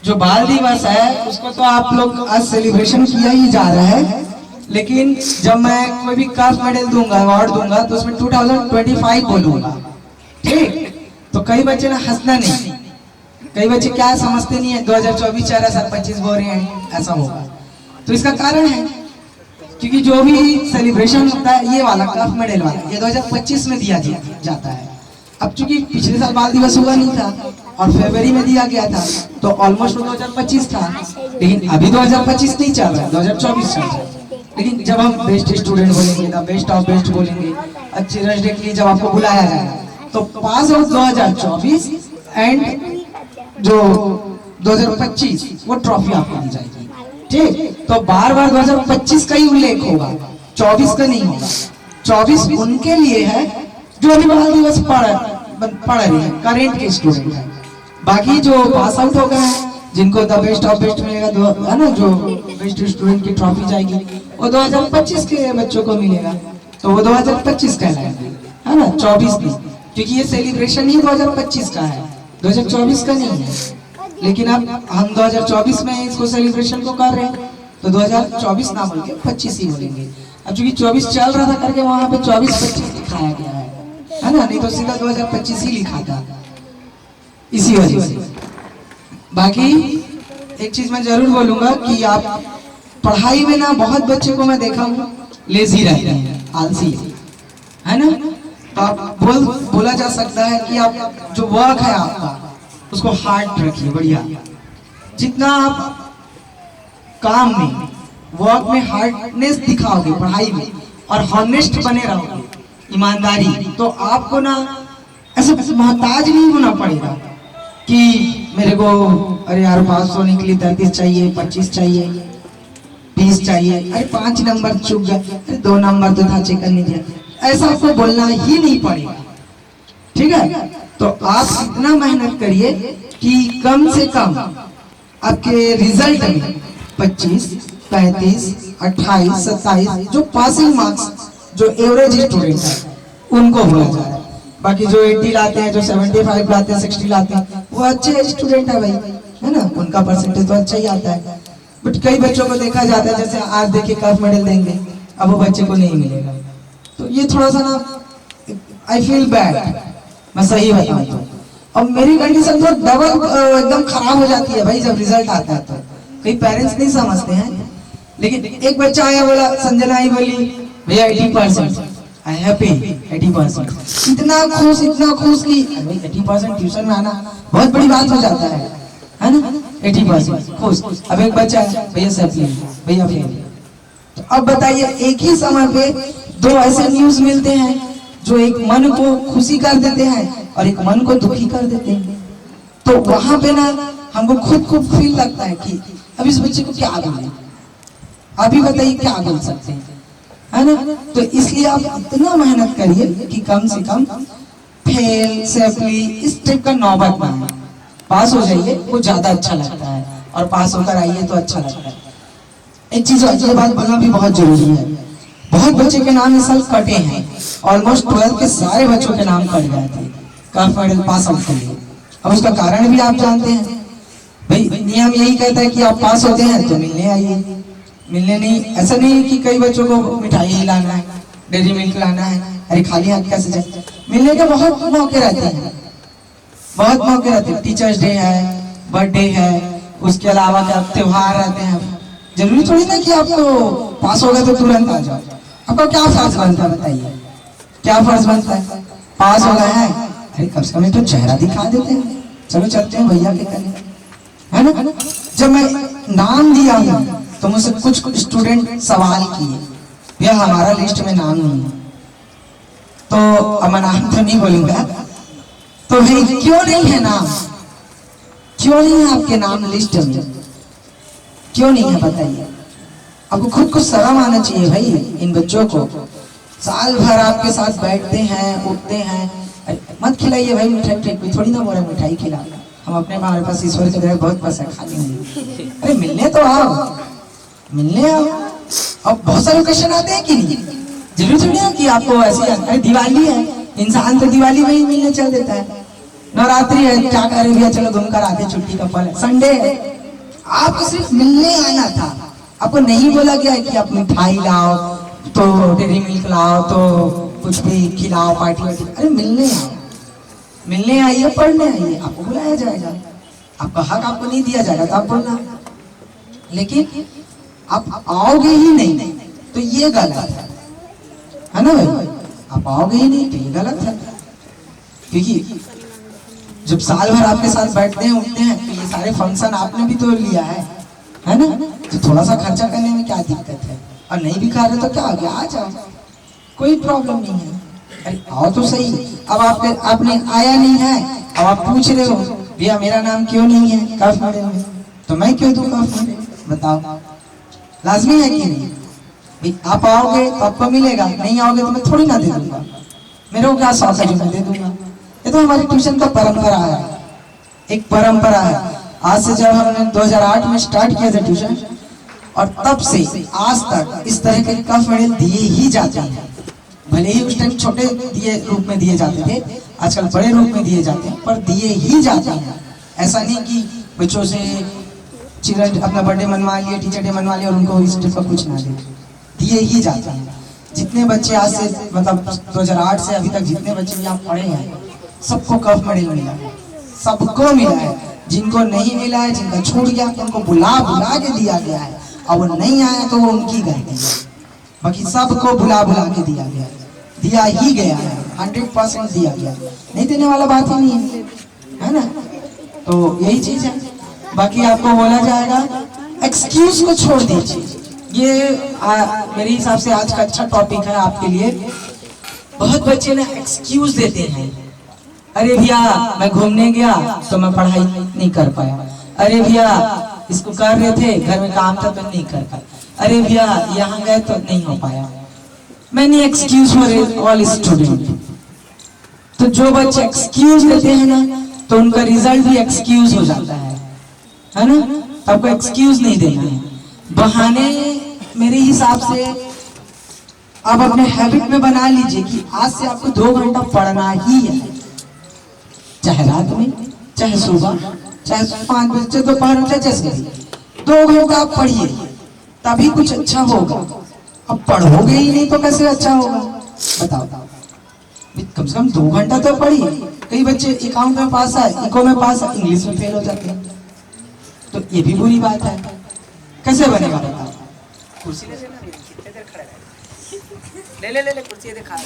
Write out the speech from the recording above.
जो बाल दिवस है उसको तो आप लोग आज सेलिब्रेशन किया ही जा रहा है, लेकिन जब मैं कोई भी कास्ट मेडल दूंगा, अवार्ड दूंगा, तो उसमें 2025 बोलूंगा, ठीक? तो कई बच्चे ना हंसना नहीं, कई बच्चे क्या समझते नहीं है 2024 चाह रहा सर 25 बोल रहे हैं ऐसा होगा। तो इसका कारण है क्योंकि जो भी सेलिब्रेशन होता है ये वाला कास्ट मेडल वाला ये 2025 में दिया जाता है। अब चूंकि पिछले साल बाल दिवस हुआ नहीं था और फरवरी में दिया गया था तो ऑलमोस्ट 2025 था, लेकिन अभी 2025 नहीं चल रहा है, 2024 चल रहा है। लेकिन जब हम बेस्ट स्टूडेंट बोलेंगे, द बेस्ट ऑफ बेस्ट बोलेंगे, चिल्ड्रंस डे के लिए जब आपको बुलाया जाएगा तो पास आउट 2024 एंड जो 2025 वो ट्रॉफी आपको दी जाएगी, ठीक? तो बार बार 2025 का ही उल्लेख होगा, 24 का नहीं होगा। 24 उनके लिए है जो अभी बाल दिवस पढ़ रहे हैं, करेंट के स्टूडेंट हैं। बाकी जो पास आउट हो गए हैं, जिनको द बेस्ट ऑफ बेस्ट मिलेगा, है ना, जो बेस्ट स्टूडेंट की ट्रॉफी जाएगी वो 2025 के बच्चों को मिलेगा, तो वो 2025 कहलाएंगे, है ना, 24 नहीं, क्योंकि ये सेलिब्रेशन ही 2025 का है, 2024 का नहीं है। लेकिन अब हम 2024 में इसको सेलिब्रेशन को कर रहे हैं तो 2024 ना बोल के 25 ही बोलेंगे। अब चूंकि 24 चल रहा था करके वहां पे 24-25 दिखाया गया है ना, नहीं तो सीधा 2025 ही लिखा था, इसी वजह से। बाकी एक चीज मैं जरूर बोलूंगा कि आप पढ़ाई में ना बहुत बच्चे को मैं देखा हूँ लेजी रहते हैं, आलसी, है ना। तो आप बोला जा सकता है कि आप जो वर्क है आपका उसको हार्ड रखिए, बढ़िया। जितना आप काम में वर्क में हार्डनेस दिखाओगे पढ़ाई में और हॉनेस्ट बने रहोगे, ईमानदारी, तो आपको ना ऐसे मोहताज नहीं होना पड़ेगा कि मेरे को अरे यार 500 निकली 33 चाहिए, 25 चाहिए, 20 चाहिए, अरे 5 नंबर चुक गया, अरे 2 नंबर तो था चेक करने दिया, ऐसा आपको बोलना ही नहीं पड़ेगा, ठीक है। तो आप इतना मेहनत करिए कि कम से कम आपके रिजल्ट में 25, 35, 28, 27 जो पासिंग मार्क्स जो एवरेज स्टूडेंट है उनको बोला जा रहा है। बाकी जो 80 लाते हैं, जो 75 लाते हैं, 60 लाते हैं, वो अच्छे स्टूडेंट है भाई, है ना, उनका परसेंटेज तो अच्छा ही आता है। बट कई बच्चों को देखा जाता है जैसे आज देखिए काफ मेडल देंगे, अब वो बच्चे को नहीं मिलेगा, तो ये थोड़ा सा ना आई फील बैड, मैं सही बताऊं तो। अब मेरी कंडीशन तो डबल एकदम खराब हो जाती है भाई जब रिजल्ट आता है, तो कई पेरेंट्स नहीं समझते हैं। लेकिन एक बच्चा आया, बोला, संजना आई बोली भैया 80%, आई हैप्पी 80%, इतना खुश कि 80% ट्यूशन में आना बहुत बड़ी बात हो जाता है ना, 80% खुश। अब एक बच्चा भैया सैपलिंग, भैया फेल। तो अब बताइए एक ही समय पे 2 ऐसे न्यूज मिलते हैं जो एक मन को खुशी कर देते हैं और एक मन को दुखी कर देते हैं। तो वहां पे ना हमको खुद फील लगता है कि अब इस बच्चे को क्या बोले, आप ही बताइए क्या बोल सकते हैं, है ना। तो इसलिए आप इतना मेहनत करिए कि कम से कम फेल, सैपली इस टाइप का नौबत ना आए, पास हो जाइए, वो ज्यादा अच्छा लगता है, और पास होकर आइए तो अच्छा लगता है। एक चीज ये बात बोलना भी बहुत जरूरी है, बहुत बच्चे के नाम इस साल कटे हैं, ऑलमोस्ट 12 के सारे बच्चों के नाम कट गए थे काफ मेडल पास आउट के लिए। अब उसका कारण भी आप जानते हैं भाई, नियम यही कहता है कि आप पास होते हैं तो मिलने आइए, मिलने नहीं, ऐसा नहीं कि कई बच्चों को मिठाई ही लाना है, डेयरी मिल्क लाना है, अरे खाली हाथ कैसे जाए, मिलने के बहुत मौके रहते हैं, बहुत मौके रहते हैं। टीचर्स डे है, बर्थडे है, उसके अलावा क्या त्योहार रहते हैं। जरूरी थोड़ी ना कि आप तो पास हो गए तो तुरंत आ जाओ, आपका क्या फर्ज बनता है बताइए, क्या फर्ज बनता है? पास हो गए हैं, अरे कम से कम तो चेहरा दिखा देते हैं, चलो चलते हैं भैया के कने, है ना। जब मैं नाम दिया हूँ तो मुझसे कुछ स्टूडेंट सवाल किए, भैया हमारा लिस्ट में नाम नहीं है, तो अब मैं नाम तो नहीं बोलूंगा, तो भाई क्यों नहीं है नाम, क्यों नहीं है आपके नाम लिस्ट में, क्यों नहीं है बताइए। आपको खुद को शर्म आना चाहिए भाई। इन बच्चों को साल भर आपके साथ बैठते हैं, उठते हैं, मत खिलाइए भाई मिठाई, थोड़ी ना बोला मिठाई खिला, हम अपने हमारे पास ईश्वर के दया बहुत पैसा खा लेंगे, अरे मिलने तो आओ, मिलने आओ। अब बहुत सारे क्वेश्चन आते हैं कि नहीं, जरूरी थोड़ी है कि आपको ऐसे, अरे दिवाली है, इंसान तो दिवाली में ही मिलने चल देता है, नवरात्रि है, क्या करे भैया चलो घूम कर आते, छुट्टी का पल है, संडे है, आपको सिर्फ मिलने आना था, आपको नहीं बोला गया है कि आप मिठाई लाओ तो डेयरी मिल्क लाओ तो कुछ भी खिलाओ पार्टी वार्टी। अरे मिलने आओ, मिलने आइए, पढ़ने आइए, आपको बुलाया जाएगा। आपका हक आपको नहीं दिया जाएगा तो आप बोलना, लेकिन आप आओगे ही नहीं तो ये गलत है ना भाई। आप आओगे ही नहीं तो ये गलत है, क्योंकि जब साल भर आपके साथ बैठते हैं उठते हैं तो ये सारे फंक्शन आपने भी तो लिया है ना। तो थोड़ा सा खर्चा करने में क्या दिक्कत है, और नहीं भी खा रहे तो क्या हो गया, आ जाओ, कोई प्रॉब्लम नहीं है। अरे आओ तो सही। अब आपने आया नहीं है, अब आप पूछ रहे हो भैया मेरा नाम क्यों नहीं है कफ मेडल में, तो मैं क्यों दूं कफ मेडल, बताओ लाजमी है कि नहीं भाई। आप आओगे तो आपको मिलेगा, नहीं आओगे तो मैं थोड़ी ना दे दूंगा, मेरे को क्या शौक है जो मैं दे दूंगा। ये तो हमारी ट्यूशन का परंपरा है, एक परंपरा है। आज से जब हमने 2008 में स्टार्ट किया था ट्यूशन, और तब से आज तक इस तरह के कफ मेडल दिए ही जाते हैं। भले ही उस टाइम छोटे दिए रूप में दिए जाते थे, आजकल बड़े रूप में दिए जाते हैं, पर दिए ही जाते हैं। ऐसा नहीं कि बच्चों से चिल्ड्रन अपना बर्थडे मनवा लिए, टीचर डे मनवा लिया और उनको इस टाइप का कुछ ना दे, दिए ही जाते हैं। जितने बच्चे आज से मतलब 2008 से अभी तक जितने बच्चे यहाँ पढ़े हैं सबको कफ मेडल मिला है, सबको मिला है। जिनको नहीं मिला है, जिनका छूट गया, उनको बुला के दिया गया है, और वो नहीं आया तो वो उनकी गलती है। बाकी सबको बुला के दिया गया, दिया ही गया है, 100% दिया गया, नहीं देने वाला बात ही नहीं है ना। तो यही चीज है। बाकी आपको बोला जाएगा एक्सक्यूज को छोड़ दीजिए, ये मेरे हिसाब से आज का अच्छा टॉपिक है आपके लिए। बहुत बच्चे ना एक्सक्यूज देते हैं, अरे भैया मैं घूमने गया तो मैं पढ़ाई नहीं कर पाया, अरे भैया इसको कर रहे थे घर में काम था तो नहीं कर पाया, अरे भैया यहाँ गए तो नहीं हो पाया। Many excuse for all student. तो जो बच्चे एक्सक्यूज देते हैं ना तो उनका रिजल्ट भी एक्सक्यूज हो जाता है ना। तो आपको एक्सक्यूज नहीं देना है, बहाने मेरे हिसाब से आप अपने हैबिट में बना लीजिए कि आज से आपको 2 घंटा पढ़ना ही है, चाहे रात में, चाहे सुबह, चाहे 5 बजे दोपहर में, जैसे 2 घंटा आप पढ़िए, तभी कुछ अच्छा होगा। अब पढ़ोगे ही नहीं तो कैसे अच्छा होगा, बताओ। कम से कम 2 घंटा तो पढ़िए। कई बच्चे अकाउंट में पास है, इको में पास है, इंग्लिश में फेल हो जाते हैं, तो ये भी बुरी बात है। कैसे बनेगा बताओ। कुर्सी ले ले कुर्सी दिखा।